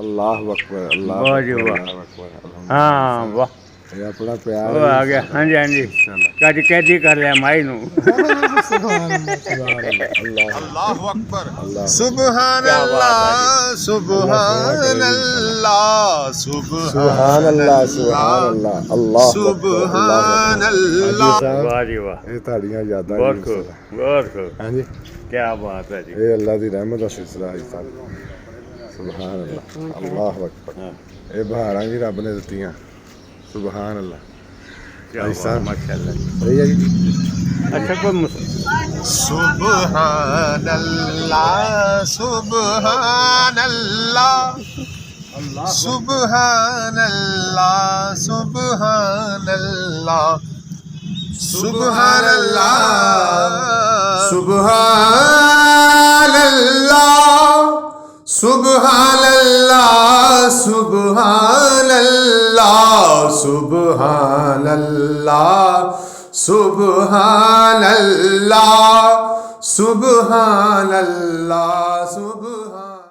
अल्लाह अकबर, अल्लाह वाह जी अकबर, वाह। अल्लाह अकबर, हाँ अल्हम्दुलिल्लाह। वाह, ये अपना प्यार वो है आ जी गया। हाँ जी हाँ जी, कद कैदी कर लिया माई नू। सुभान अल्लाह, सुभान अल्लाह, अल्लाह अल्लाह अकबर। अल्लाह सुबहान क्या बात है जी। अल्लाह, अल्लाह सोना करे सुबहान जी इंशाल्लाह। अल्लाह, सुभान सुबहान अल्लाह, सुभान अल्लाह, अल्लाह, अल्लाह अकबर, अल्लाह सुबहान अकबर। हाजी अल्लाह। साहब, वाह जी वाह, ये ਤੁਹਾਡੀਆਂ यादां जी बहुत खूब इंशाल्लाह। बहुत खूब, हाँ जी, क्या बात है जी। ये अल्लाह दी रहमत दा सिलसिला है साहब। सुभान अल्लाह, अल्लाह अकबर। हाँ, ये बहारां जी रब ने दित्तियां। सुभान अल्लाह। क्या हाजी बात, साहब माशाल्लाह जी। सही है जी। अच्छा कोई सुबहान अल्लाह, सुबहान अल्लाह, सुबहान अल्लाह, सुबहान अल्लाह, सुबहान अल्लाह, सुबहान अल्लाह, सुबहान अल्लाह, सुबहान अल्लाह, सुबहान अल्लाह, सुबहान अल्लाह, सुबहान अल्लाह, सुबहान